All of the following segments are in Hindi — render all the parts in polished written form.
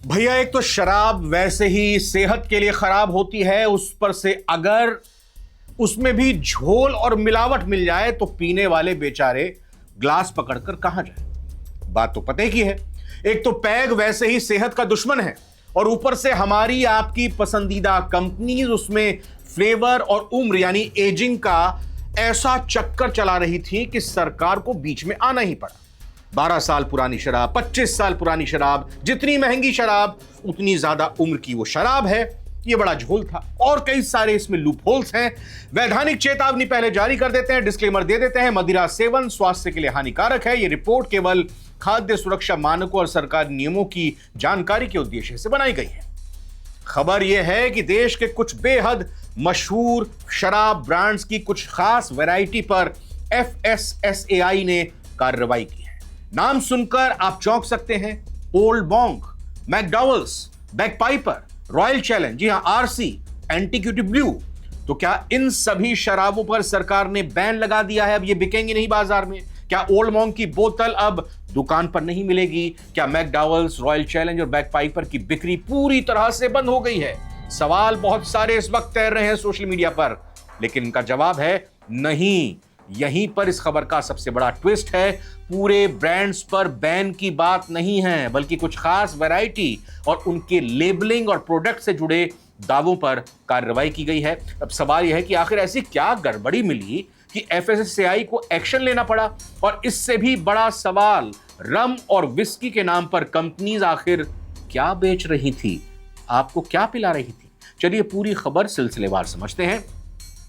भैया एक तो शराब वैसे ही सेहत के लिए खराब होती है, उस पर से अगर उसमें भी झोल और मिलावट मिल जाए तो पीने वाले बेचारे ग्लास पकड़कर कहां जाए। बात तो पते की है। एक तो पैग वैसे ही सेहत का दुश्मन है और ऊपर से हमारी आपकी पसंदीदा कंपनीज उसमें फ्लेवर और उम्र यानी एजिंग का ऐसा चक्कर चला रही थी कि सरकार को बीच में आना ही पड़ा। 12 साल पुरानी शराब, 25 साल पुरानी शराब, जितनी महंगी शराब उतनी ज्यादा उम्र की वो शराब है। ये बड़ा झोल था और कई सारे इसमें लूप होल्स हैं। वैधानिक चेतावनी पहले जारी कर देते हैं, डिस्क्लेमर दे देते हैं, मदिरा सेवन स्वास्थ्य के लिए हानिकारक है। ये रिपोर्ट केवल खाद्य सुरक्षा मानकों और सरकारी नियमों की जानकारी के उद्देश्य से बनाई गई है। खबर यह है कि देश के कुछ बेहद मशहूर शराब ब्रांड्स की कुछ खास वैरायटी पर FSSAI ने कार्रवाई की है। नाम सुनकर आप चौंक सकते हैं। ओल्ड मॉन्क, मैकडॉवेल्स, बैकपाइपर, रॉयल चैलेंज, जी हां RC, एंटीक्यूटी ब्लू। तो क्या इन सभी शराबों पर सरकार ने बैन लगा दिया है? अब ये बिकेंगी नहीं बाजार में? क्या ओल्ड मॉन्क की बोतल अब दुकान पर नहीं मिलेगी? क्या मैकडॉवेल्स, रॉयल चैलेंज और बैकपाइपर की बिक्री पूरी तरह से बंद हो गई है? सवाल बहुत सारे इस वक्त तैर रहे हैं सोशल मीडिया पर, लेकिन इनका जवाब है नहीं। यहीं पर इस खबर का सबसे बड़ा ट्विस्ट है। पूरे ब्रांड्स पर बैन की बात नहीं है, बल्कि कुछ खास वैरायटी और उनके लेबलिंग और प्रोडक्ट से जुड़े दावों पर कार्रवाई की गई है। अब सवाल यह है कि आखिर ऐसी क्या गड़बड़ी मिली कि FSSAI को एक्शन लेना पड़ा? और इससे भी बड़ा सवाल, रम और विस्की के नाम पर कंपनीज आखिर क्या बेच रही थी, आपको क्या पिला रही थी? चलिए पूरी खबर सिलसिलेवार समझते हैं।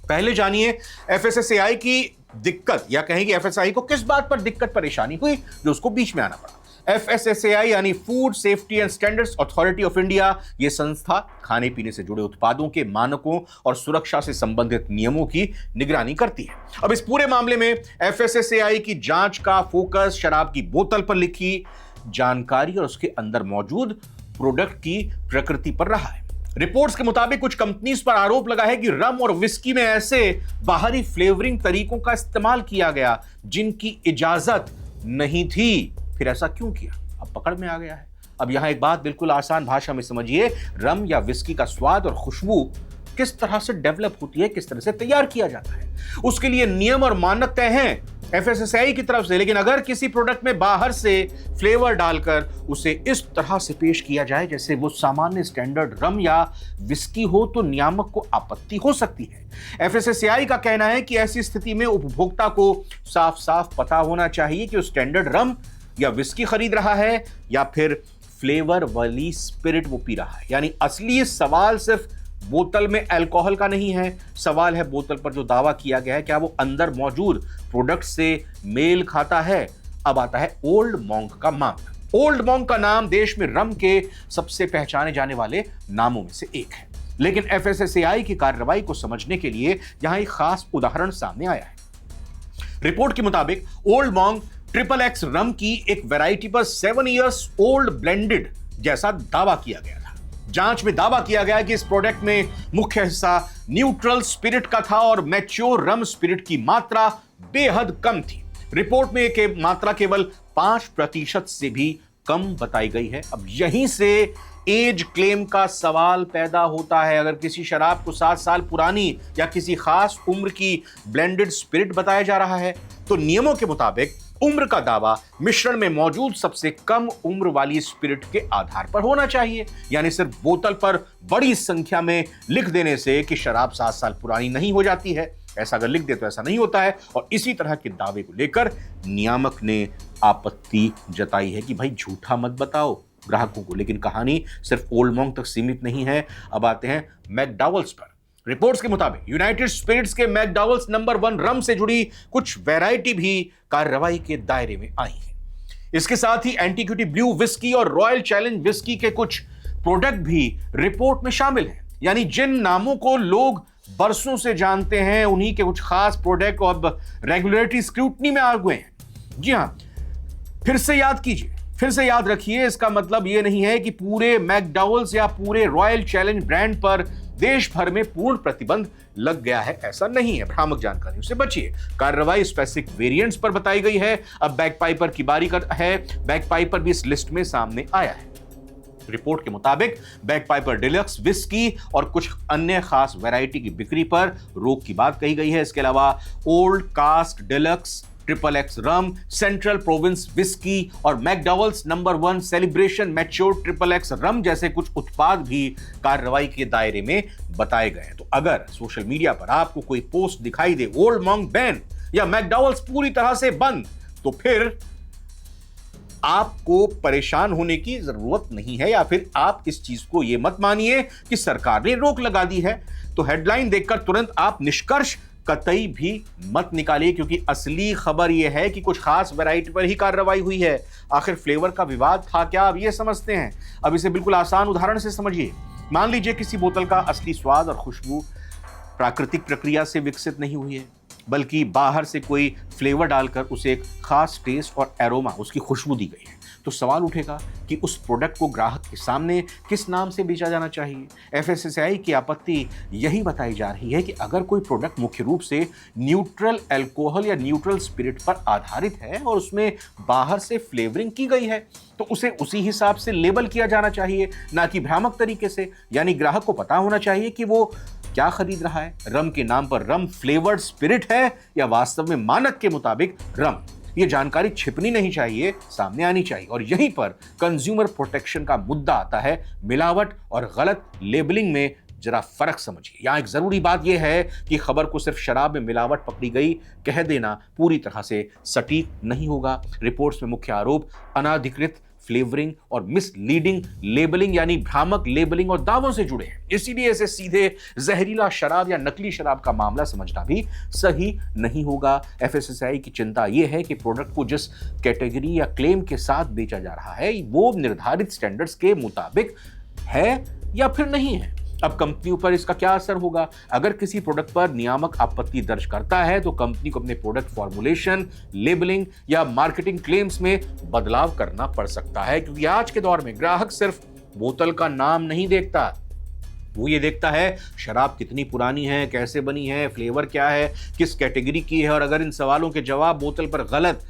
पहले जानिए FSSAI की दिक्कत, या कहें कि FSSAI को किस बात पर दिक्कत परेशानी हुई जो उसको बीच में आना पड़ा। FSSAI यानी food safety and standards authority of India, यह संस्था खाने पीने से जुड़े उत्पादों के मानकों और सुरक्षा से संबंधित नियमों की निगरानी करती है। अब इस पूरे मामले में FSSAI की जांच का फोकस शराब की बोतल पर लिखी जानकारी और उसके अंदर मौजूद प्रोडक्ट की प्रकृति पर रहा है। रिपोर्ट्स के मुताबिक कुछ कंपनीज पर आरोप लगा है कि रम और विस्की में ऐसे बाहरी फ्लेवरिंग तरीकों का इस्तेमाल किया गया जिनकी इजाजत नहीं थी। फिर ऐसा क्यों किया? अब पकड़ में आ गया है। अब यहां एक बात बिल्कुल आसान भाषा में समझिए। रम या विस्की का स्वाद और खुशबू किस तरह से डेवलप होती है, किस तरह से तैयार किया जाता है, उसके लिए नियम और मानक तय हैं FSSAI की तरफ से। लेकिन अगर किसी प्रोडक्ट में बाहर से फ्लेवर डालकर उसे इस तरह से पेश किया जाए जैसे वो सामान्य स्टैंडर्ड रम या विस्की हो, तो नियामक को आपत्ति हो सकती है। FSSAI का कहना है कि ऐसी स्थिति में उपभोक्ता को साफ साफ पता होना चाहिए कि वो स्टैंडर्ड रम या विस्की खरीद रहा है या फिर फ्लेवर वाली स्पिरिट वो पी रहा है। यानी असली सवाल सिर्फ बोतल में अल्कोहल का नहीं है, सवाल है बोतल पर जो दावा किया गया है क्या वो अंदर मौजूद प्रोडक्ट से मेल खाता है। अब आता है ओल्ड मॉन्क का मामला। ओल्ड मॉन्क का नाम देश में रम के सबसे पहचाने जाने वाले नामों में से एक है, लेकिन FSSAI की कार्रवाई को समझने के लिए यहां एक खास उदाहरण सामने आया है। रिपोर्ट के मुताबिक ओल्ड मॉन्क XXX रम की एक वैरायटी पर 7 इयर्स ओल्ड ब्लेंडेड जैसा दावा किया गया था। जांच में दावा किया गया कि इस प्रोडक्ट में मुख्य हिस्सा न्यूट्रल स्पिरिट का था और मैच्योर रम स्पिरिट की मात्रा बेहद कम थी। रिपोर्ट में मात्रा केवल 5% से भी कम बताई गई है। अब यहीं से एज क्लेम का सवाल पैदा होता है। अगर किसी शराब को 7 साल पुरानी या किसी खास उम्र की ब्लेंडेड स्पिरिट बताया जा रहा है, तो नियमों के मुताबिक उम्र का दावा मिश्रण में मौजूद सबसे कम उम्र वाली स्पिरिट के आधार पर होना चाहिए। यानी सिर्फ बोतल पर बड़ी संख्या में लिख देने से कि शराब 7 साल पुरानी नहीं हो जाती है। ऐसा अगर लिख दे तो ऐसा नहीं होता है। और इसी तरह के दावे को लेकर नियामक ने आपत्ति जताई है कि भाई झूठा मत बताओ ग्राहकों को। लेकिन कहानी सिर्फ ओल्ड मॉन्क तक सीमित नहीं है। अब आते हैं मैकडॉवेल्स पर। रिपोर्ट्स के मुताबिक यूनाइटेड स्पिरिट्स के मैकडॉवेल्स नंबर 1 रम से जुड़ी कुछ वैरायटी भी कार्रवाई के दायरे में आई है। इसके साथ ही एंटीक्यूटी ब्लू विस्की और रॉयल चैलेंज विस्की के कुछ प्रोडक्ट भी रिपोर्ट में शामिल हैं। यानी जिन नामों को लोग बरसों से जानते हैं, उन्हीं के कुछ खास प्रोडक्ट अब रेगुलेटरी स्क्रूटनी में आ गए हैं। जी हां, फिर से याद कीजिए, फिर से याद रखिए, इसका मतलब यह नहीं है कि पूरे मैकडॉवेल्स या पूरे रॉयल चैलेंज ब्रांड पर देश भर में पूर्ण प्रतिबंध लग गया है, ऐसा नहीं है। भ्रामक जानकारियों से बचिए। कार्रवाई स्पेसिफिक वेरिएंट्स पर बताई गई है। अब बैकपाइपर की बारी है। बैकपाइपर भी इस लिस्ट में सामने आया है। रिपोर्ट के मुताबिक बैकपाइपर डिलक्स, विस्की और कुछ अन्य खास वैरायटी की बिक्री पर रोक की बात कही गई है। इसके अलावा Old Cask Deluxe, triple X rum, Central Province whisky और McDowell's number 1 Celebration mature triple X rum जैसे कुछ उत्पाद भी कार्रवाई के दायरे में बताए गए हैं। तो अगर सोशल मीडिया पर आपको कोई पोस्ट दिखाई दे ओल्ड मॉन्क बैन या मैकडॉवल्स पूरी तरह से बंद, तो फिर आपको परेशान होने की जरूरत नहीं है, या फिर आप इस चीज को यह मत मानिए कि सरकार ने रोक लगा दी है। तो हेडलाइन देखकर तुरंत आप निष्कर्ष कतई भी मत निकालिए, क्योंकि असली खबर यह है कि कुछ खास वैरायटी पर ही कार्रवाई हुई है। आखिर फ्लेवर का विवाद था क्या, अब ये समझते हैं। अब इसे बिल्कुल आसान उदाहरण से समझिए। मान लीजिए किसी बोतल का असली स्वाद और खुशबू प्राकृतिक प्रक्रिया से विकसित नहीं हुई है, बल्कि बाहर से कोई फ्लेवर डालकर उसे एक खास टेस्ट और एरोमा, उसकी खुशबू दी गई है। तो सवाल उठेगा कि उस प्रोडक्ट को ग्राहक के सामने किस नाम से बेचा जाना चाहिए। एफएसएसएआई की आपत्ति यही बताई जा रही है कि अगर कोई प्रोडक्ट मुख्य रूप से न्यूट्रल अल्कोहल या न्यूट्रल स्पिरिट पर आधारित है और उसमें बाहर से फ्लेवरिंग की गई है, तो उसे उसी हिसाब से लेबल किया जाना चाहिए, ना कि भ्रामक तरीके से। यानी ग्राहक को पता होना चाहिए कि वो क्या खरीद रहा है। रम के नाम पर रम फ्लेवर्ड स्पिरिट है या वास्तव में मानक के मुताबिक रम, ये जानकारी छिपनी नहीं चाहिए, सामने आनी चाहिए। और यहीं पर कंज्यूमर प्रोटेक्शन का मुद्दा आता है। मिलावट और गलत लेबलिंग में जरा फर्क समझिए। यहां एक जरूरी बात यह है कि खबर को सिर्फ शराब में मिलावट पकड़ी गई कह देना पूरी तरह से सटीक नहीं होगा। रिपोर्ट्स में मुख्य आरोप अनाधिकृत फ्लेवरिंग और मिसलीडिंग लेबलिंग यानी भ्रामक लेबलिंग और दावों से जुड़े हैं। इसीलिए इसे सीधे जहरीला शराब या नकली शराब का मामला समझना भी सही नहीं होगा। एफएसएसएआई की चिंता यह है कि प्रोडक्ट को जिस कैटेगरी या क्लेम के साथ बेचा जा रहा है वो निर्धारित स्टैंडर्ड्स के मुताबिक है या फिर नहीं है। अब कंपनियों पर इसका क्या असर होगा? अगर किसी प्रोडक्ट पर नियामक आपत्ति दर्ज करता है तो कंपनी को अपने प्रोडक्ट फॉर्मुलेशन, लेबलिंग या मार्केटिंग क्लेम्स में बदलाव करना पड़ सकता है, क्योंकि आज के दौर में ग्राहक सिर्फ बोतल का नाम नहीं देखता, वो ये देखता है शराब कितनी पुरानी है, कैसे बनी है, फ्लेवर क्या है, किस कैटेगरी की है। और अगर इन सवालों के जवाब बोतल पर गलत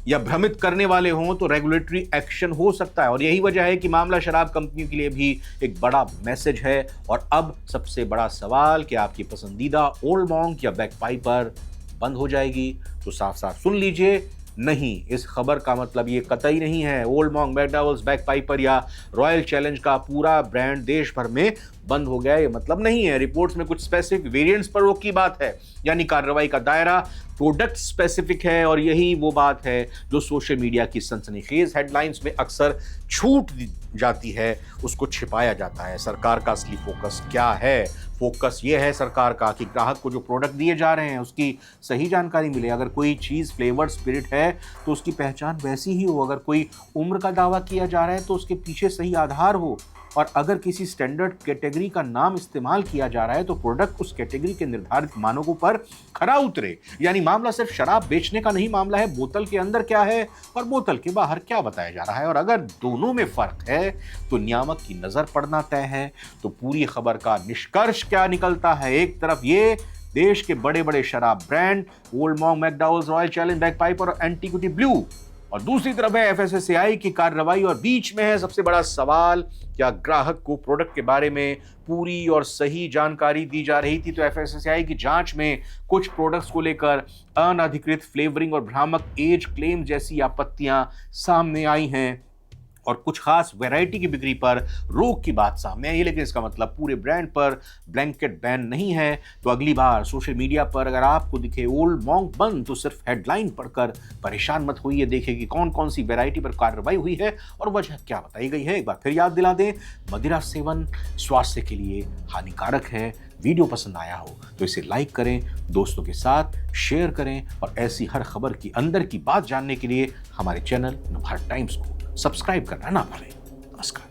या भ्रमित करने वाले हों तो रेगुलेटरी एक्शन हो सकता है। और यही वजह है कि मामला शराब कंपनियों के लिए भी एक बड़ा मैसेज है। और अब सबसे बड़ा सवाल कि आपकी पसंदीदा ओल्ड मॉन्क या बैकपाइपर बंद हो जाएगी? तो साफ साफ सुन लीजिए, नहीं, इस खबर का मतलब ये कतई नहीं है ओल्ड मॉन्क, मैकडॉवल्स, बैकपाइपर या रॉयल चैलेंज का पूरा ब्रांड देश भर में बंद हो गया, ये मतलब नहीं है। रिपोर्ट्स में कुछ स्पेसिफिक वेरिएंट्स पर रोक की बात है, यानी कार्रवाई का दायरा प्रोडक्ट स्पेसिफिक है। और यही वो बात है जो सोशल मीडिया की सनसनीखेज हेडलाइंस में अक्सर छूट जाती है, उसको छिपाया जाता है। सरकार का असली फोकस क्या है? फोकस ये है सरकार का कि ग्राहक को जो प्रोडक्ट दिए जा रहे हैं उसकी सही जानकारी मिले। अगर कोई चीज़ फ्लेवर्ड स्पिरिट है तो उसकी पहचान वैसी ही हो। अगर कोई उम्र का दावा किया जा रहा है तो उसके पीछे सही आधार हो। और अगर किसी स्टैंडर्ड कैटेगरी का नाम इस्तेमाल किया जा रहा है तो प्रोडक्ट उस कैटेगरी के निर्धारित मानकों पर खरा उतरे। यानी मामला सिर्फ शराब बेचने का नहीं, मामला है बोतल के अंदर क्या है और बोतल के बाहर क्या बताया जा रहा है। और अगर दोनों में फर्क है तो नियामक की नजर पड़ना तय है। तो पूरी खबर का निष्कर्ष क्या निकलता है? एक तरफ ये देश के बड़े बड़े शराब brand Old Monk, McDowell's, Royal Challenge, Bagpiper और एंटीक्विटी ब्लू, और दूसरी तरफ है एफएसएसएआई की कार्रवाई। और बीच में है सबसे बड़ा सवाल, क्या ग्राहक को प्रोडक्ट के बारे में पूरी और सही जानकारी दी जा रही थी? तो एफएसएसएआई की जांच में कुछ प्रोडक्ट्स को लेकर अनधिकृत फ्लेवरिंग और भ्रामक एज क्लेम जैसी आपत्तियां सामने आई हैं और कुछ खास वैरायटी की बिक्री पर रोक की बात सामने आई। लेकिन इसका मतलब पूरे ब्रांड पर ब्लैंकेट बैन नहीं है। तो अगली बार सोशल मीडिया पर अगर आपको दिखे ओल्ड मॉन्क बंद तो सिर्फ हेडलाइन पढ़कर परेशान मत होइए, देखें कि कौन कौन सी वैरायटी पर कार्रवाई हुई है और वजह क्या बताई गई है। एक बार फिर याद दिला दें, मदिरा सेवन स्वास्थ्य के लिए हानिकारक है। वीडियो पसंद आया हो तो इसे लाइक करें, दोस्तों के साथ शेयर करें और ऐसी हर खबर की अंदर की बात जानने के लिए हमारे चैनल नवभारत टाइम्स को सब्सक्राइब करना ना भूलें। नमस्कार।